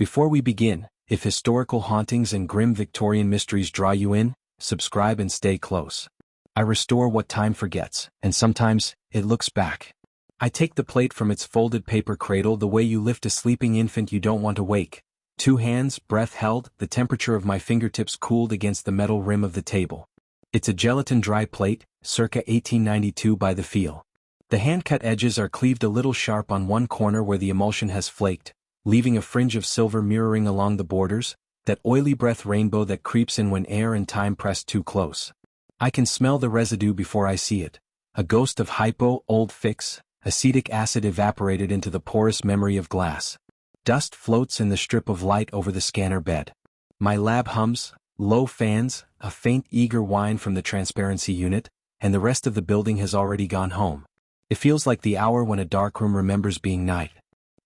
Before we begin, if historical hauntings and grim Victorian mysteries draw you in, subscribe and stay close. I restore what time forgets, and sometimes, it looks back. I take the plate from its folded paper cradle the way you lift a sleeping infant you don't want to wake. 2 hands, breath held, the temperature of my fingertips cooled against the metal rim of the table. It's a gelatin dry plate, circa 1892 by the feel. The hand-cut edges are cleaved a little sharp on one corner where the emulsion has flaked, leaving a fringe of silver mirroring along the borders, that oily breath rainbow that creeps in when air and time press too close. I can smell the residue before I see it. A ghost of hypo, old fix, acetic acid evaporated into the porous memory of glass. Dust floats in the strip of light over the scanner bed. My lab hums, low fans, a faint eager whine from the transparency unit, and the rest of the building has already gone home. It feels like the hour when a darkroom remembers being night.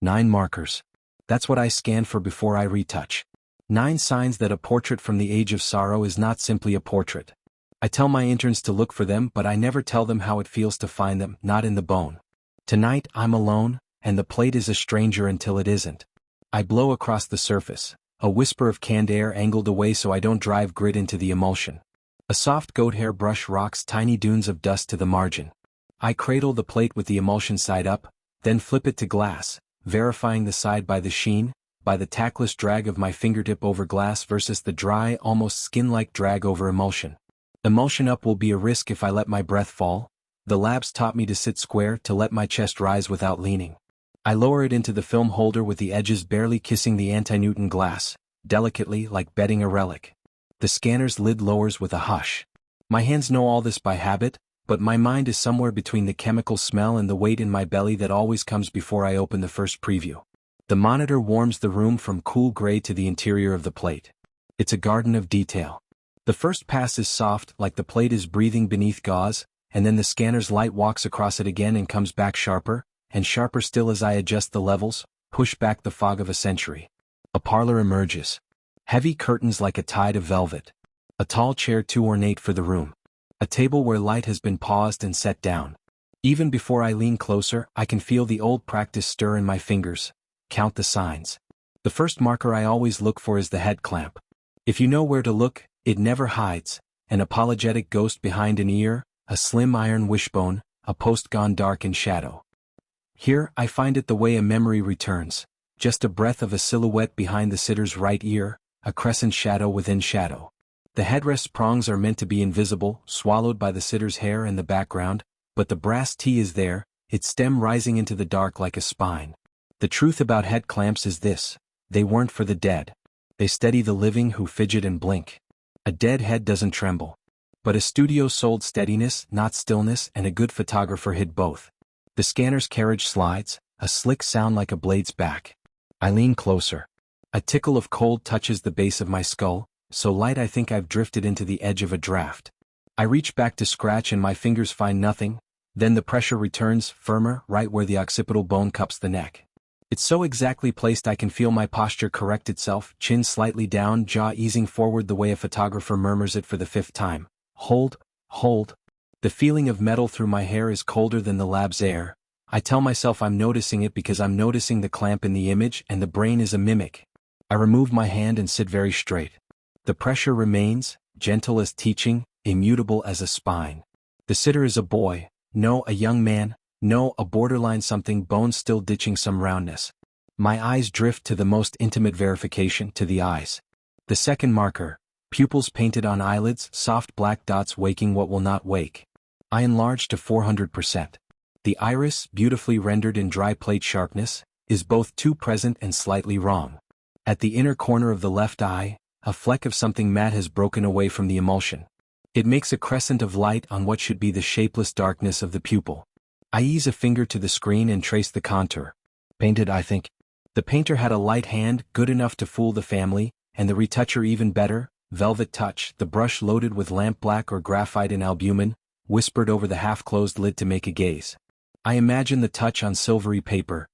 9 markers. That's what I scan for before I retouch. 9 signs that a portrait from the age of sorrow is not simply a portrait. I tell my interns to look for them, but I never tell them how it feels to find them, not in the bone. Tonight I'm alone, and the plate is a stranger until it isn't. I blow across the surface, a whisper of canned air angled away so I don't drive grit into the emulsion. A soft goat hair brush rocks tiny dunes of dust to the margin. I cradle the plate with the emulsion side up, then flip it to glass, verifying the side by the sheen, by the tactless drag of my fingertip over glass versus the dry, almost skin-like drag over emulsion. Emulsion up will be a risk if I let my breath fall. The labs taught me to sit square, to let my chest rise without leaning. I lower it into the film holder with the edges barely kissing the anti-Newton glass, delicately like bedding a relic. The scanner's lid lowers with a hush. My hands know all this by habit, but my mind is somewhere between the chemical smell and the weight in my belly that always comes before I open the first preview. The monitor warms the room from cool gray to the interior of the plate. It's a garden of detail. The first pass is soft, like the plate is breathing beneath gauze, and then the scanner's light walks across it again and comes back sharper, and sharper still as I adjust the levels, push back the fog of a century. A parlor emerges. Heavy curtains like a tide of velvet. A tall chair too ornate for the room. A table where light has been paused and set down. Even before I lean closer, I can feel the old practice stir in my fingers. Count the signs. The first marker I always look for is the head clamp. If you know where to look, it never hides. An apologetic ghost behind an ear, a slim iron wishbone, a post gone dark in shadow. Here, I find it the way a memory returns. Just a breath of a silhouette behind the sitter's right ear, a crescent shadow within shadow. The headrest prongs are meant to be invisible, swallowed by the sitter's hair in the background, but the brass T is there, its stem rising into the dark like a spine. The truth about head clamps is this: they weren't for the dead. They steady the living who fidget and blink. A dead head doesn't tremble. But a studio sold steadiness, not stillness, and a good photographer hid both. The scanner's carriage slides, a slick sound like a blade's back. I lean closer. A tickle of cold touches the base of my skull, so light I think I've drifted into the edge of a draft. I reach back to scratch and my fingers find nothing, then the pressure returns, firmer, right where the occipital bone cups the neck. It's so exactly placed I can feel my posture correct itself, chin slightly down, jaw easing forward the way a photographer murmurs it for the 5th time. Hold, hold. The feeling of metal through my hair is colder than the lab's air. I tell myself I'm noticing it because I'm noticing the clamp in the image and the brain is a mimic. I remove my hand and sit very straight. The pressure remains, gentle as teaching, immutable as a spine. The sitter is a boy, no, a young man, no, a borderline something, bone still ditching some roundness. My eyes drift to the most intimate verification, to the eyes. The second marker, pupils painted on eyelids, soft black dots waking what will not wake. I enlarge to 400%. The iris, beautifully rendered in dry plate sharpness, is both too present and slightly wrong. At the inner corner of the left eye, a fleck of something matte has broken away from the emulsion. It makes a crescent of light on what should be the shapeless darkness of the pupil. I ease a finger to the screen and trace the contour. Painted, I think. The painter had a light hand, good enough to fool the family, and the retoucher even better, velvet touch, the brush loaded with lampblack or graphite in albumin, whispered over the half-closed lid to make a gaze. I imagine the touch on silvery paper,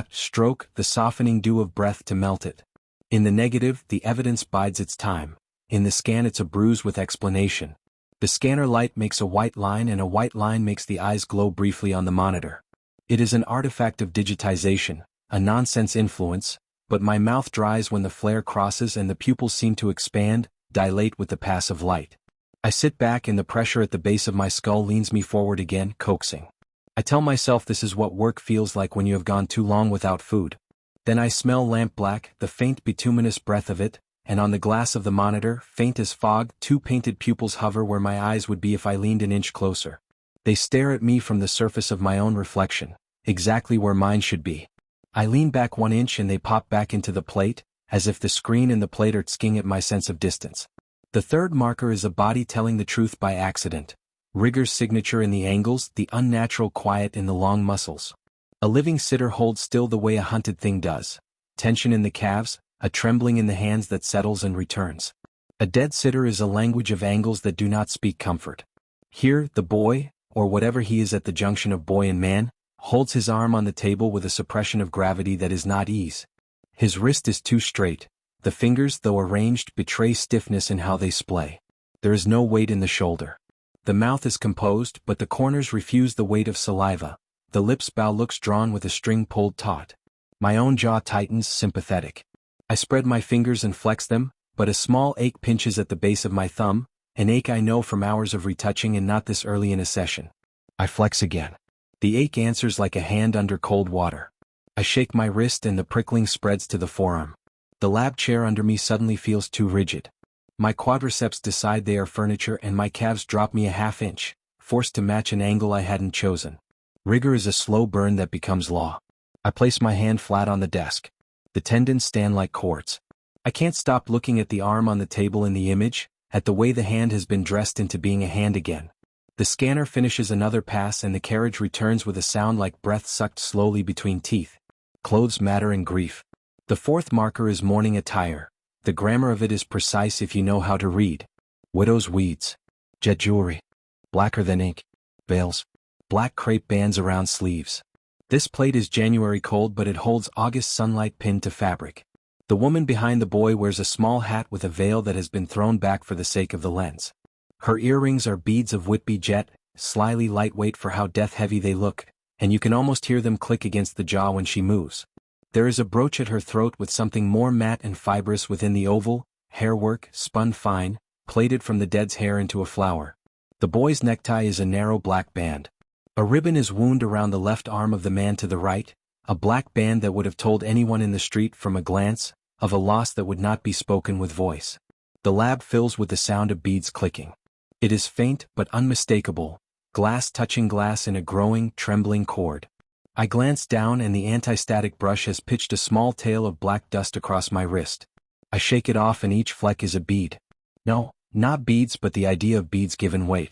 stroke, the softening dew of breath to melt it. In the negative, the evidence bides its time. In the scan it's a bruise with explanation. The scanner light makes a white line and a white line makes the eyes glow briefly on the monitor. It is an artifact of digitization, a nonsense influence, but my mouth dries when the flare crosses and the pupils seem to expand, dilate with the pass of light. I sit back and the pressure at the base of my skull leans me forward again, coaxing. I tell myself this is what work feels like when you have gone too long without food. Then I smell lampblack, the faint bituminous breath of it, and on the glass of the monitor, faint as fog, two painted pupils hover where my eyes would be if I leaned an inch closer. They stare at me from the surface of my own reflection, exactly where mine should be. I lean back 1 inch and they pop back into the plate, as if the screen and the plate are skiing at my sense of distance. The third marker is a body telling the truth by accident. Rigor's signature in the angles, the unnatural quiet in the long muscles. A living sitter holds still the way a hunted thing does. Tension in the calves, a trembling in the hands that settles and returns. A dead sitter is a language of angles that do not speak comfort. Here, the boy, or whatever he is at the junction of boy and man, holds his arm on the table with a suppression of gravity that is not ease. His wrist is too straight. The fingers, though arranged, betray stiffness in how they splay. There is no weight in the shoulder. The mouth is composed, but the corners refuse the weight of saliva. The lips bow, looks drawn with a string pulled taut. My own jaw tightens, sympathetic. I spread my fingers and flex them, but a small ache pinches at the base of my thumb, an ache I know from hours of retouching and not this early in a session. I flex again. The ache answers like a hand under cold water. I shake my wrist and the prickling spreads to the forearm. The lab chair under me suddenly feels too rigid. My quadriceps decide they are furniture and my calves drop me a ½ inch, forced to match an angle I hadn't chosen. Rigor is a slow burn that becomes law. I place my hand flat on the desk. The tendons stand like cords. I can't stop looking at the arm on the table in the image, at the way the hand has been dressed into being a hand again. The scanner finishes another pass and the carriage returns with a sound like breath sucked slowly between teeth. Clothes matter in grief. The fourth marker is mourning attire. The grammar of it is precise if you know how to read. Widow's weeds. Jet jewelry. Blacker than ink. Veils. Black crepe bands around sleeves. This plate is January cold but it holds August sunlight pinned to fabric. The woman behind the boy wears a small hat with a veil that has been thrown back for the sake of the lens. Her earrings are beads of Whitby jet, slyly lightweight for how death-heavy they look, and you can almost hear them click against the jaw when she moves. There is a brooch at her throat with something more matte and fibrous within the oval, hairwork, spun fine, plaited from the dead's hair into a flower. The boy's necktie is a narrow black band. A ribbon is wound around the left arm of the man to the right, a black band that would have told anyone in the street from a glance, of a loss that would not be spoken with voice. The lab fills with the sound of beads clicking. It is faint but unmistakable, glass touching glass in a growing, trembling chord. I glance down and the anti-static brush has pitched a small tail of black dust across my wrist. I shake it off and each fleck is a bead. No, not beads but the idea of beads given weight.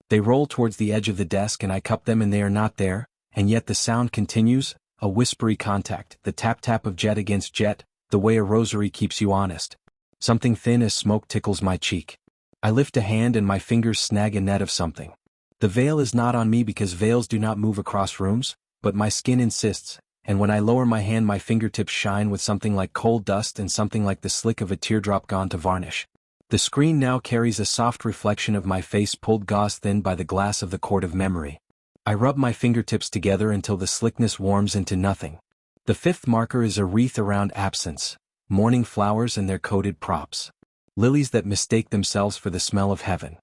They roll towards the edge of the desk and I cup them and they are not there, and yet the sound continues, a whispery contact, the tap-tap of jet against jet, the way a rosary keeps you honest. Something thin as smoke tickles my cheek. I lift a hand and my fingers snag a net of something. The veil is not on me because veils do not move across rooms, but my skin insists, and when I lower my hand my fingertips shine with something like cold dust and something like the slick of a teardrop gone to varnish. The screen now carries a soft reflection of my face pulled gauze thin by the glass of the court of memory. I rub my fingertips together until the slickness warms into nothing. The fifth marker is a wreath around absence, morning flowers and their coated props. Lilies that mistake themselves for the smell of heaven.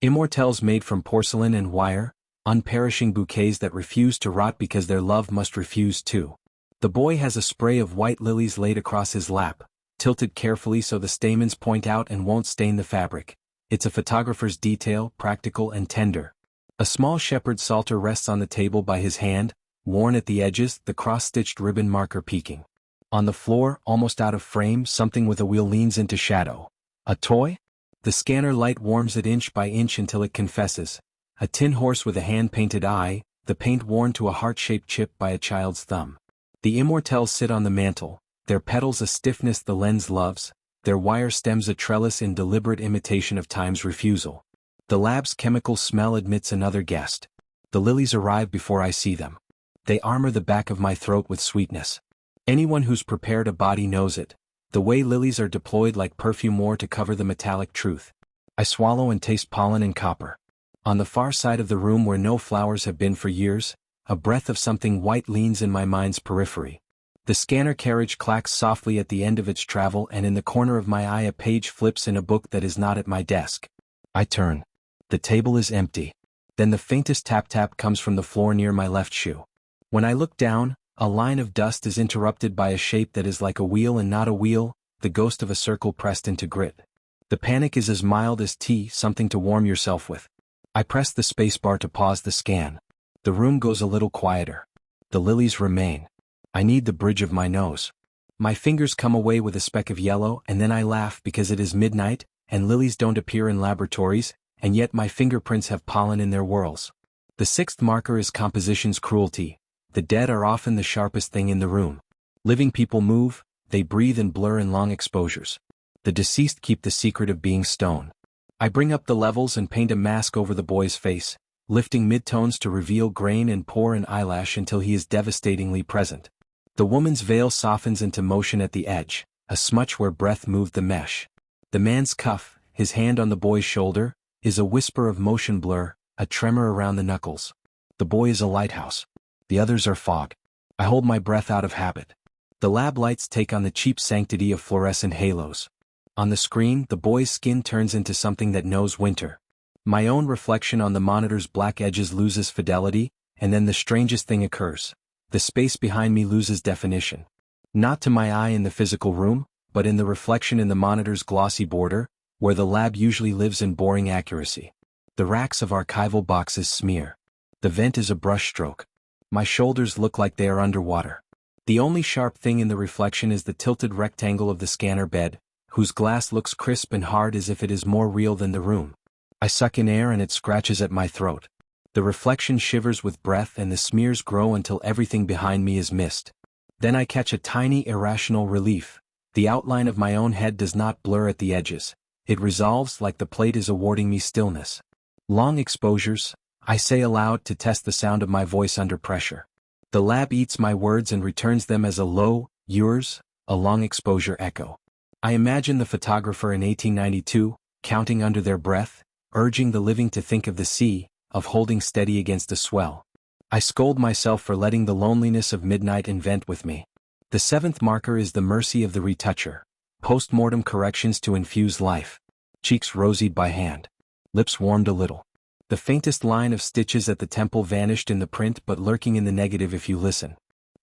Immortelles made from porcelain and wire, unperishing bouquets that refuse to rot because their love must refuse too. The boy has a spray of white lilies laid across his lap, tilted carefully so the stamens point out and won't stain the fabric. It's a photographer's detail, practical and tender. A small shepherd's psalter rests on the table by his hand, worn at the edges, the cross-stitched ribbon marker peeking. On the floor, almost out of frame, something with a wheel leans into shadow. A toy? The scanner light warms it inch by inch until it confesses. A tin horse with a hand-painted eye, the paint worn to a heart-shaped chip by a child's thumb. The immortelles sit on the mantel, their petals a stiffness the lens loves, their wire stems a trellis in deliberate imitation of time's refusal. The lab's chemical smell admits another guest. The lilies arrive before I see them. They armor the back of my throat with sweetness. Anyone who's prepared a body knows it. The way lilies are deployed like perfume ore to cover the metallic truth. I swallow and taste pollen and copper. On the far side of the room where no flowers have been for years, a breath of something white leans in my mind's periphery. The scanner carriage clacks softly at the end of its travel, and in the corner of my eye a page flips in a book that is not at my desk. I turn. The table is empty. Then the faintest tap-tap comes from the floor near my left shoe. When I look down, a line of dust is interrupted by a shape that is like a wheel and not a wheel, the ghost of a circle pressed into grit. The panic is as mild as tea, something to warm yourself with. I press the spacebar to pause the scan. The room goes a little quieter. The lilies remain. I need the bridge of my nose. My fingers come away with a speck of yellow, and then I laugh because it is midnight, and lilies don't appear in laboratories, and yet my fingerprints have pollen in their whorls. The sixth marker is composition's cruelty. The dead are often the sharpest thing in the room. Living people move, they breathe and blur in long exposures. The deceased keep the secret of being stone. I bring up the levels and paint a mask over the boy's face, lifting midtones to reveal grain and pore and eyelash until he is devastatingly present. The woman's veil softens into motion at the edge, a smudge where breath moved the mesh. The man's cuff, his hand on the boy's shoulder, is a whisper of motion blur, a tremor around the knuckles. The boy is a lighthouse. The others are fog. I hold my breath out of habit. The lab lights take on the cheap sanctity of fluorescent halos. On the screen, the boy's skin turns into something that knows winter. My own reflection on the monitor's black edges loses fidelity, and then the strangest thing occurs. The space behind me loses definition. Not to my eye in the physical room, but in the reflection in the monitor's glossy border, where the lab usually lives in boring accuracy. The racks of archival boxes smear. The vent is a brushstroke. My shoulders look like they are underwater. The only sharp thing in the reflection is the tilted rectangle of the scanner bed, whose glass looks crisp and hard as if it is more real than the room. I suck in air and it scratches at my throat. The reflection shivers with breath and the smears grow until everything behind me is mist. Then I catch a tiny irrational relief. The outline of my own head does not blur at the edges. It resolves like the plate is awarding me stillness. Long exposures, I say aloud to test the sound of my voice under pressure. The lab eats my words and returns them as a low, yours, a long exposure echo. I imagine the photographer in 1892, counting under their breath, urging the living to think of the sea, of holding steady against a swell. I scold myself for letting the loneliness of midnight invent with me. The seventh marker is the mercy of the retoucher. Post-mortem corrections to infuse life. Cheeks rosied by hand. Lips warmed a little. The faintest line of stitches at the temple vanished in the print but lurking in the negative if you listen.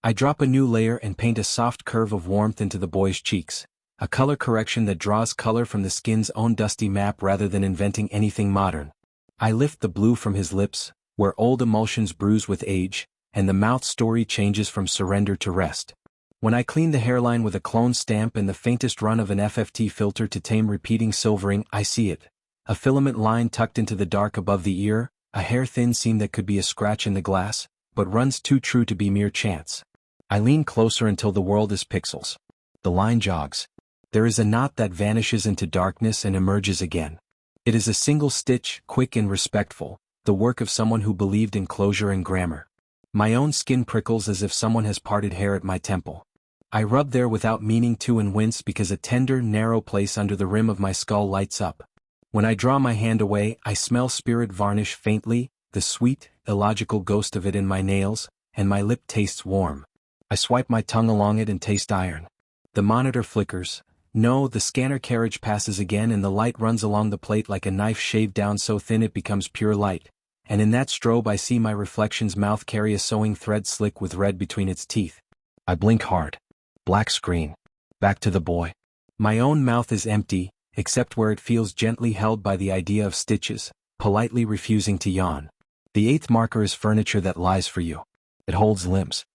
I drop a new layer and paint a soft curve of warmth into the boy's cheeks. A color correction that draws color from the skin's own dusty map rather than inventing anything modern. I lift the blue from his lips, where old emulsions bruise with age, and the mouth story changes from surrender to rest. When I clean the hairline with a clone stamp and the faintest run of an FFT filter to tame repeating silvering, I see it. A filament line tucked into the dark above the ear, a hair-thin seam that could be a scratch in the glass, but runs too true to be mere chance. I lean closer until the world is pixels. The line jogs. There is a knot that vanishes into darkness and emerges again. It is a single stitch, quick and respectful, the work of someone who believed in closure and grammar. My own skin prickles as if someone has parted hair at my temple. I rub there without meaning to and wince because a tender, narrow place under the rim of my skull lights up. When I draw my hand away, I smell spirit varnish faintly, the sweet, illogical ghost of it in my nails, and my lip tastes warm. I swipe my tongue along it and taste iron. The monitor flickers. No, the scanner carriage passes again and the light runs along the plate like a knife shaved down so thin it becomes pure light. And in that strobe I see my reflection's mouth carry a sewing thread slick with red between its teeth. I blink hard. Black screen. Back to the boy. My own mouth is empty, except where it feels gently held by the idea of stitches, politely refusing to yawn. The eighth marker is furniture that lies for you. It holds limbs.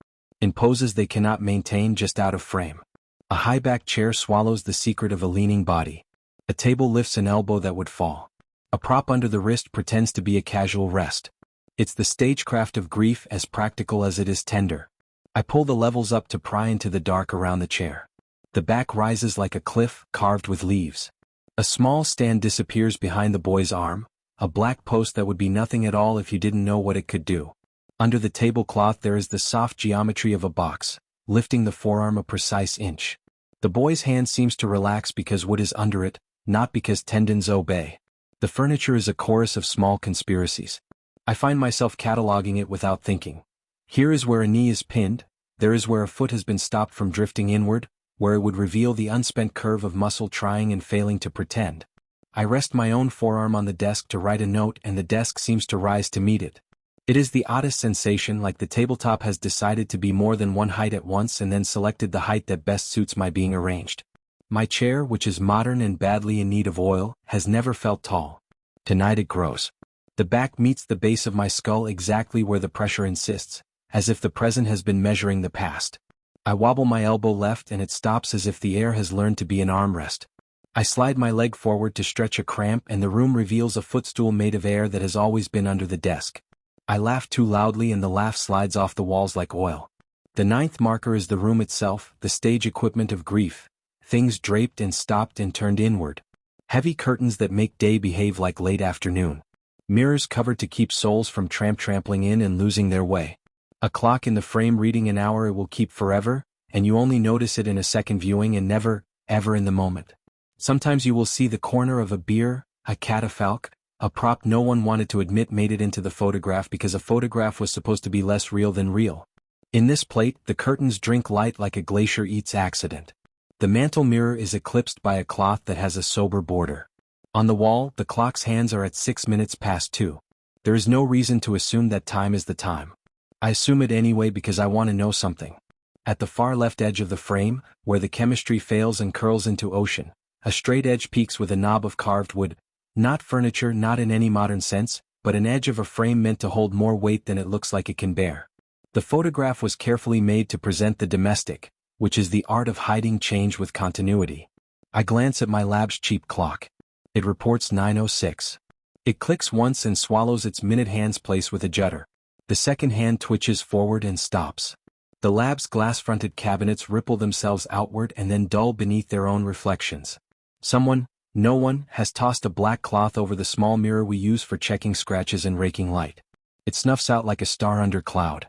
In poses they cannot maintain just out of frame. A high-back chair swallows the secret of a leaning body. A table lifts an elbow that would fall. A prop under the wrist pretends to be a casual rest. It's the stagecraft of grief as practical as it is tender. I pull the levels up to pry into the dark around the chair. The back rises like a cliff carved with leaves. A small stand disappears behind the boy's arm, a black post that would be nothing at all if you didn't know what it could do. Under the tablecloth there is the soft geometry of a box, lifting the forearm a precise inch. The boy's hand seems to relax because wood is under it, not because tendons obey. The furniture is a chorus of small conspiracies. I find myself cataloging it without thinking. Here is where a knee is pinned, There is where a foot has been stopped from drifting inward, where it would reveal the unspent curve of muscle trying and failing to pretend. I rest my own forearm on the desk to write a note and the desk seems to rise to meet it. It is the oddest sensation, like the tabletop has decided to be more than one height at once and then selected the height that best suits my being arranged. My chair, which is modern and badly in need of oil, has never felt tall. Tonight it grows. The back meets the base of my skull exactly where the pressure insists, as if the present has been measuring the past. I wobble my elbow left and it stops as if the air has learned to be an armrest. I slide my leg forward to stretch a cramp and the room reveals a footstool made of air that has always been under the desk. I laugh too loudly and the laugh slides off the walls like oil. The ninth marker is the room itself, the stage equipment of grief. Things draped and stopped and turned inward. Heavy curtains that make day behave like late afternoon. Mirrors covered to keep souls from trampling in and losing their way. A clock in the frame reading an hour it will keep forever, and you only notice it in a second viewing and never, ever in the moment. Sometimes you will see the corner of a beer, a catafalque, a prop no one wanted to admit made it into the photograph because a photograph was supposed to be less real than real. In this plate, the curtains drink light like a glacier eats accident. The mantel mirror is eclipsed by a cloth that has a sober border. On the wall, the clock's hands are at 6 minutes past 2. There is no reason to assume that time is the time. I assume it anyway because I want to know something. At the far left edge of the frame, where the chemistry fails and curls into ocean, a straight edge peaks with a knob of carved wood, not furniture, not in any modern sense, but an edge of a frame meant to hold more weight than it looks like it can bear. The photograph was carefully made to present the domestic, which is the art of hiding change with continuity. I glance at my lab's cheap clock. It reports 9:06. It clicks once and swallows its minute hand's place with a judder. The second hand twitches forward and stops. The lab's glass-fronted cabinets ripple themselves outward and then dull beneath their own reflections. Someone, no one, has tossed a black cloth over the small mirror we use for checking scratches and raking light. It snuffs out like a star under cloud.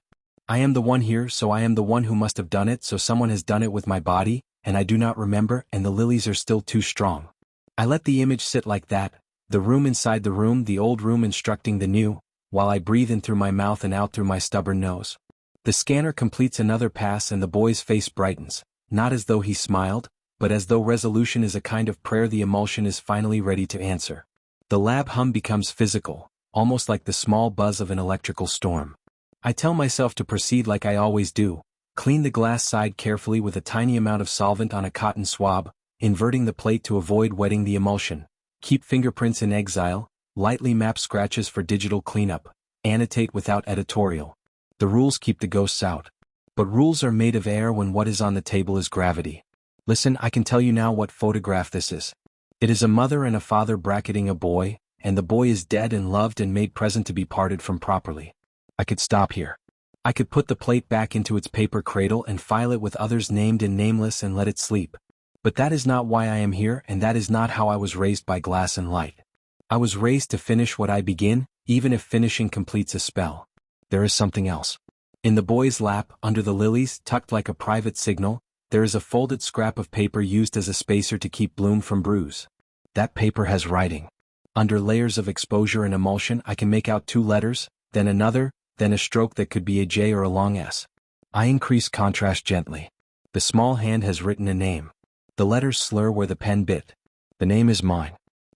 I am the one here, so I am the one who must have done it, so someone has done it with my body, and I do not remember, and the lilies are still too strong. I let the image sit like that, the room inside the room, the old room instructing the new, while I breathe in through my mouth and out through my stubborn nose. The scanner completes another pass and the boy's face brightens, not as though he smiled, but as though resolution is a kind of prayer the emulsion is finally ready to answer. The lab hum becomes physical, almost like the small buzz of an electrical storm. I tell myself to proceed like I always do, clean the glass side carefully with a tiny amount of solvent on a cotton swab, inverting the plate to avoid wetting the emulsion, keep fingerprints in exile, lightly map scratches for digital cleanup, annotate without editorial. The rules keep the ghosts out. But rules are made of air when what is on the table is gravity. Listen, I can tell you now what photograph this is. It is a mother and a father bracketing a boy, and the boy is dead and loved and made present to be parted from properly. I could stop here. I could put the plate back into its paper cradle and file it with others named and nameless and let it sleep. But that is not why I am here, and that is not how I was raised by glass and light. I was raised to finish what I begin, even if finishing completes a spell. There is something else. In the boy's lap, under the lilies, tucked like a private signal, there is a folded scrap of paper used as a spacer to keep bloom from bruise. That paper has writing. Under layers of exposure and emulsion I can make out 2 letters, then another, then a stroke that could be a J or a long S. I increase contrast gently. The small hand has written a name. The letters slur where the pen bit. The name is mine.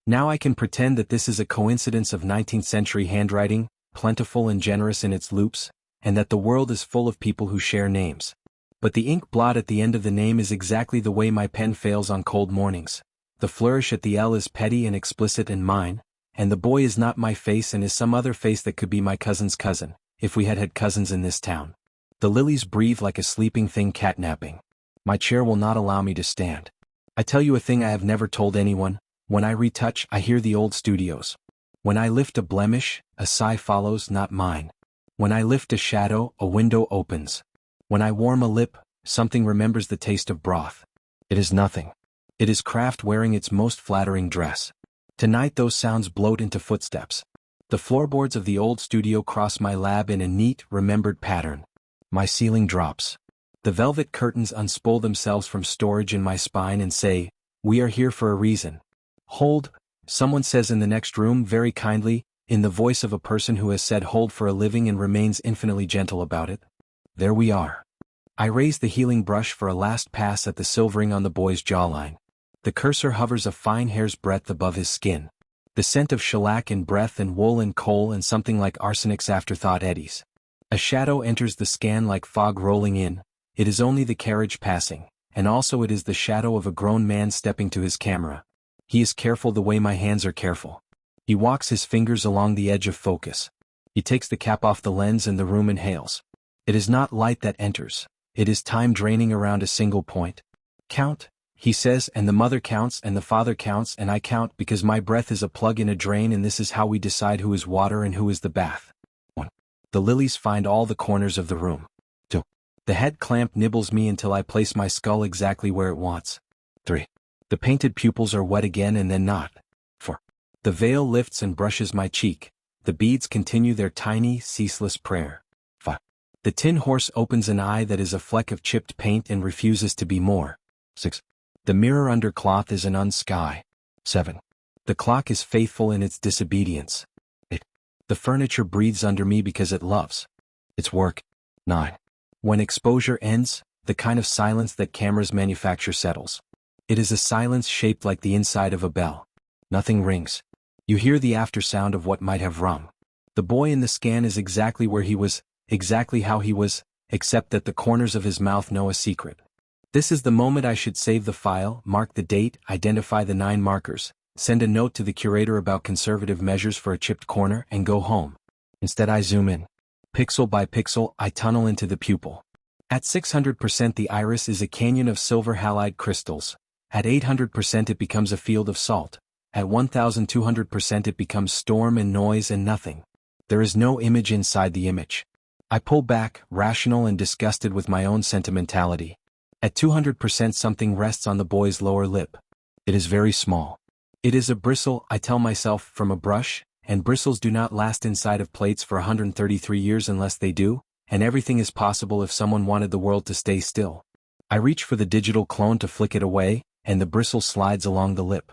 Now I can pretend that this is a coincidence of 19th century handwriting, plentiful and generous in its loops, and that the world is full of people who share names. But the ink blot at the end of the name is exactly the way my pen fails on cold mornings. The flourish at the L is petty and explicit and mine, and the boy is not my face and is some other face that could be my cousin's cousin, if we had had cousins in this town. The lilies breathe like a sleeping thing catnapping. My chair will not allow me to stand. I tell you a thing I have never told anyone. When I retouch, I hear the old studios. When I lift a blemish, a sigh follows, not mine. When I lift a shadow, a window opens. When I warm a lip, something remembers the taste of broth. It is nothing. It is craft wearing its most flattering dress. Tonight those sounds bloat into footsteps. The floorboards of the old studio cross my lab in a neat, remembered pattern. My ceiling drops. The velvet curtains unspool themselves from storage in my spine and say, "We are here for a reason." "Hold," someone says in the next room very kindly, in the voice of a person who has said hold for a living and remains infinitely gentle about it. There we are. I raise the healing brush for a last pass at the silvering on the boy's jawline. The cursor hovers a fine hair's breadth above his skin. The scent of shellac in breath and wool and coal and something like arsenic's afterthought eddies. A shadow enters the scan like fog rolling in. It is only the carriage passing, and also it is the shadow of a grown man stepping to his camera. He is careful the way my hands are careful. He walks his fingers along the edge of focus. He takes the cap off the lens and the room inhales. It is not light that enters. It is time draining around a single point. Count, he says, and the mother counts and the father counts and I count because my breath is a plug in a drain and this is how we decide who is water and who is the bath. 1. The lilies find all the corners of the room. 2. The head clamp nibbles me until I place my skull exactly where it wants. 3. The painted pupils are wet again and then not. 4. The veil lifts and brushes my cheek. The beads continue their tiny, ceaseless prayer. 5. The tin horse opens an eye that is a fleck of chipped paint and refuses to be more. 6. The mirror under cloth is an unsky. 7. The clock is faithful in its disobedience. 8. The furniture breathes under me because it loves its work. 9. When exposure ends, the kind of silence that cameras manufacture settles. It is a silence shaped like the inside of a bell. Nothing rings. You hear the aftersound of what might have rung. The boy in the scan is exactly where he was, exactly how he was, except that the corners of his mouth know a secret. This is the moment I should save the file, mark the date, identify the 9 markers, send a note to the curator about conservative measures for a chipped corner, and go home. Instead I zoom in. Pixel by pixel, I tunnel into the pupil. At 600% the iris is a canyon of silver halide crystals. At 800% it becomes a field of salt. At 1200% it becomes storm and noise and nothing. There is no image inside the image. I pull back, rational and disgusted with my own sentimentality. At 200% something rests on the boy's lower lip. It is very small. It is a bristle, I tell myself, from a brush, and bristles do not last inside of plates for 133 years unless they do, and everything is possible if someone wanted the world to stay still. I reach for the digital clone to flick it away, and the bristle slides along the lip.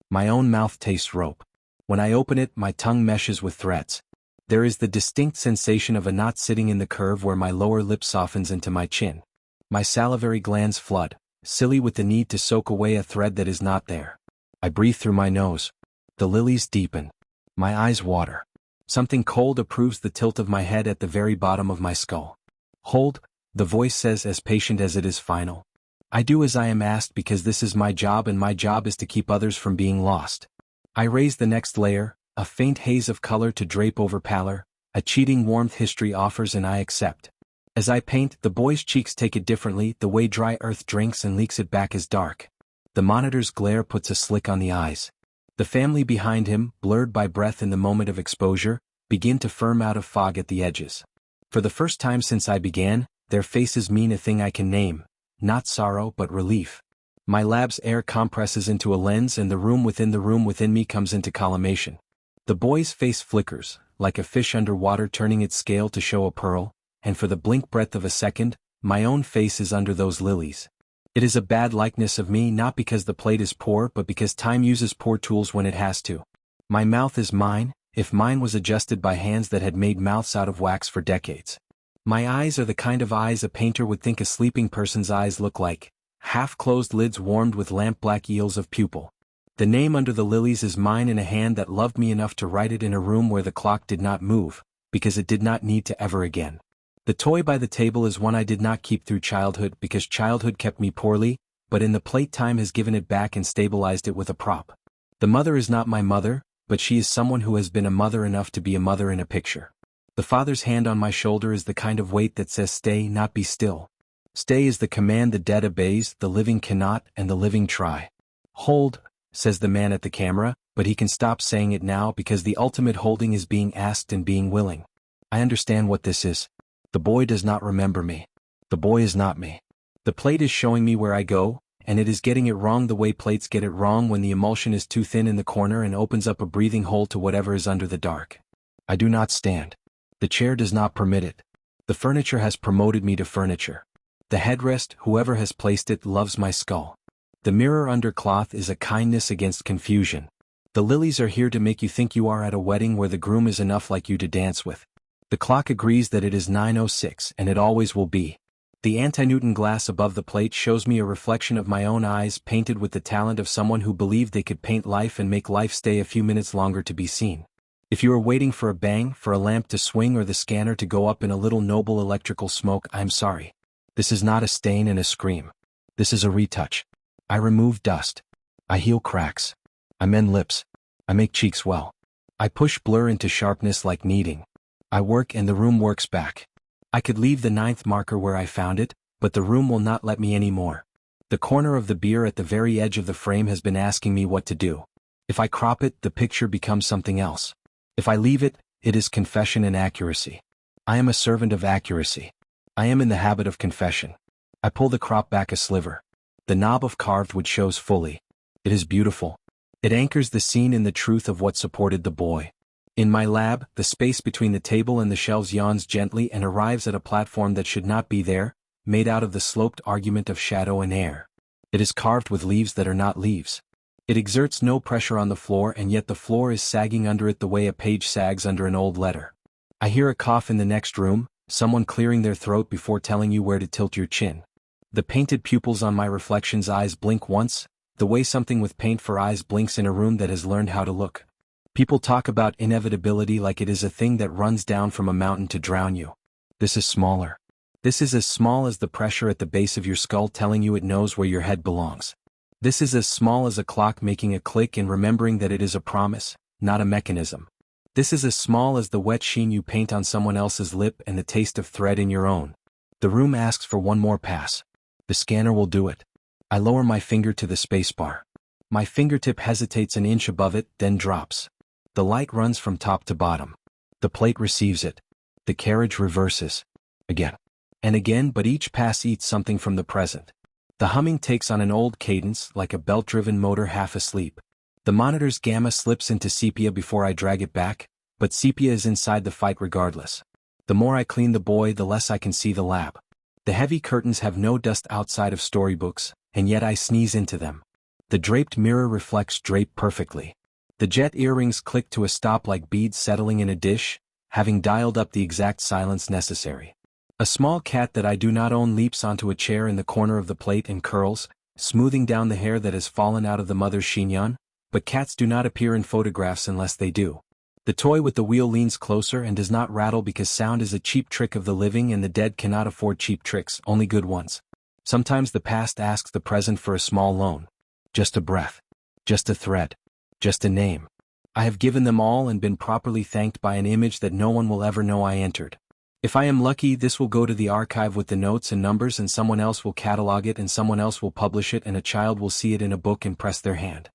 My own mouth tastes rope. When I open it, my tongue meshes with threads. There is the distinct sensation of a knot sitting in the curve where my lower lip softens into my chin. My salivary glands flood, silly with the need to soak away a thread that is not there. I breathe through my nose. The lilies deepen. My eyes water. Something cold approves the tilt of my head at the very bottom of my skull. Hold, the voice says as patient as it is final. I do as I am asked because this is my job and my job is to keep others from being lost. I raise the next layer, a faint haze of color to drape over pallor, a cheating warmth history offers and I accept. As I paint, the boy's cheeks take it differently, the way dry earth drinks and leaks it back is dark. The monitor's glare puts a slick on the eyes. The family behind him, blurred by breath in the moment of exposure, begin to firm out of fog at the edges. For the first time since I began, their faces mean a thing I can name, not sorrow but relief. My lab's air compresses into a lens and the room within me comes into collimation. The boy's face flickers, like a fish underwater turning its scale to show a pearl, and for the blink breadth of a second, my own face is under those lilies. It is a bad likeness of me not because the plate is poor but because time uses poor tools when it has to. My mouth is mine, if mine was adjusted by hands that had made mouths out of wax for decades. My eyes are the kind of eyes a painter would think a sleeping person's eyes look like, half-closed lids warmed with lamp-black eels of pupil. The name under the lilies is mine in a hand that loved me enough to write it in a room where the clock did not move, because it did not need to ever again. The toy by the table is one I did not keep through childhood because childhood kept me poorly, but in the plate time has given it back and stabilized it with a prop. The mother is not my mother, but she is someone who has been a mother enough to be a mother in a picture. The father's hand on my shoulder is the kind of weight that says stay, not be still. Stay is the command the dead obeys, the living cannot, and the living try. Hold, says the man at the camera, but he can stop saying it now because the ultimate holding is being asked and being willing. I understand what this is. The boy does not remember me. The boy is not me. The plate is showing me where I go, and it is getting it wrong the way plates get it wrong when the emulsion is too thin in the corner and opens up a breathing hole to whatever is under the dark. I do not stand. The chair does not permit it. The furniture has promoted me to furniture. The headrest, whoever has placed it, loves my skull. The mirror under cloth is a kindness against confusion. The lilies are here to make you think you are at a wedding where the groom is enough like you to dance with. The clock agrees that it is 9:06 and it always will be. The anti-Newton glass above the plate shows me a reflection of my own eyes painted with the talent of someone who believed they could paint life and make life stay a few minutes longer to be seen. If you are waiting for a bang, for a lamp to swing or the scanner to go up in a little noble electrical smoke, I'm sorry. This is not a stain and a scream. This is a retouch. I remove dust. I heal cracks. I mend lips. I make cheeks well. I push blur into sharpness like kneading. I work and the room works back. I could leave the 9th marker where I found it, but the room will not let me anymore. The corner of the beer at the very edge of the frame has been asking me what to do. If I crop it, the picture becomes something else. If I leave it, it is confession and accuracy. I am a servant of accuracy. I am in the habit of confession. I pull the crop back a sliver. The knob of carved wood shows fully. It is beautiful. It anchors the scene in the truth of what supported the boy. In my lab, the space between the table and the shelves yawns gently and arrives at a platform that should not be there, made out of the sloped argument of shadow and air. It is carved with leaves that are not leaves. It exerts no pressure on the floor, and yet the floor is sagging under it the way a page sags under an old letter. I hear a cough in the next room, someone clearing their throat before telling you where to tilt your chin. The painted pupils on my reflection's eyes blink once, the way something with paint for eyes blinks in a room that has learned how to look. People talk about inevitability like it is a thing that runs down from a mountain to drown you. This is smaller. This is as small as the pressure at the base of your skull telling you it knows where your head belongs. This is as small as a clock making a click and remembering that it is a promise, not a mechanism. This is as small as the wet sheen you paint on someone else's lip and the taste of thread in your own. The room asks for one more pass. The scanner will do it. I lower my finger to the spacebar. My fingertip hesitates an inch above it, then drops. The light runs from top to bottom. The plate receives it. The carriage reverses. Again. And again, but each pass eats something from the present. The humming takes on an old cadence, like a belt-driven motor half asleep. The monitor's gamma slips into sepia before I drag it back, but sepia is inside the fight regardless. The more I clean the boy, the less I can see the lab. The heavy curtains have no dust outside of storybooks, and yet I sneeze into them. The draped mirror reflects drape perfectly. The jet earrings click to a stop like beads settling in a dish, having dialed up the exact silence necessary. A small cat that I do not own leaps onto a chair in the corner of the plate and curls, smoothing down the hair that has fallen out of the mother's chignon, but cats do not appear in photographs unless they do. The toy with the wheel leans closer and does not rattle because sound is a cheap trick of the living and the dead cannot afford cheap tricks, only good ones. Sometimes the past asks the present for a small loan. Just a breath. Just a thread. Just a name. I have given them all and been properly thanked by an image that no one will ever know I entered. If I am lucky, this will go to the archive with the notes and numbers, and someone else will catalog it and someone else will publish it and a child will see it in a book and press their hand.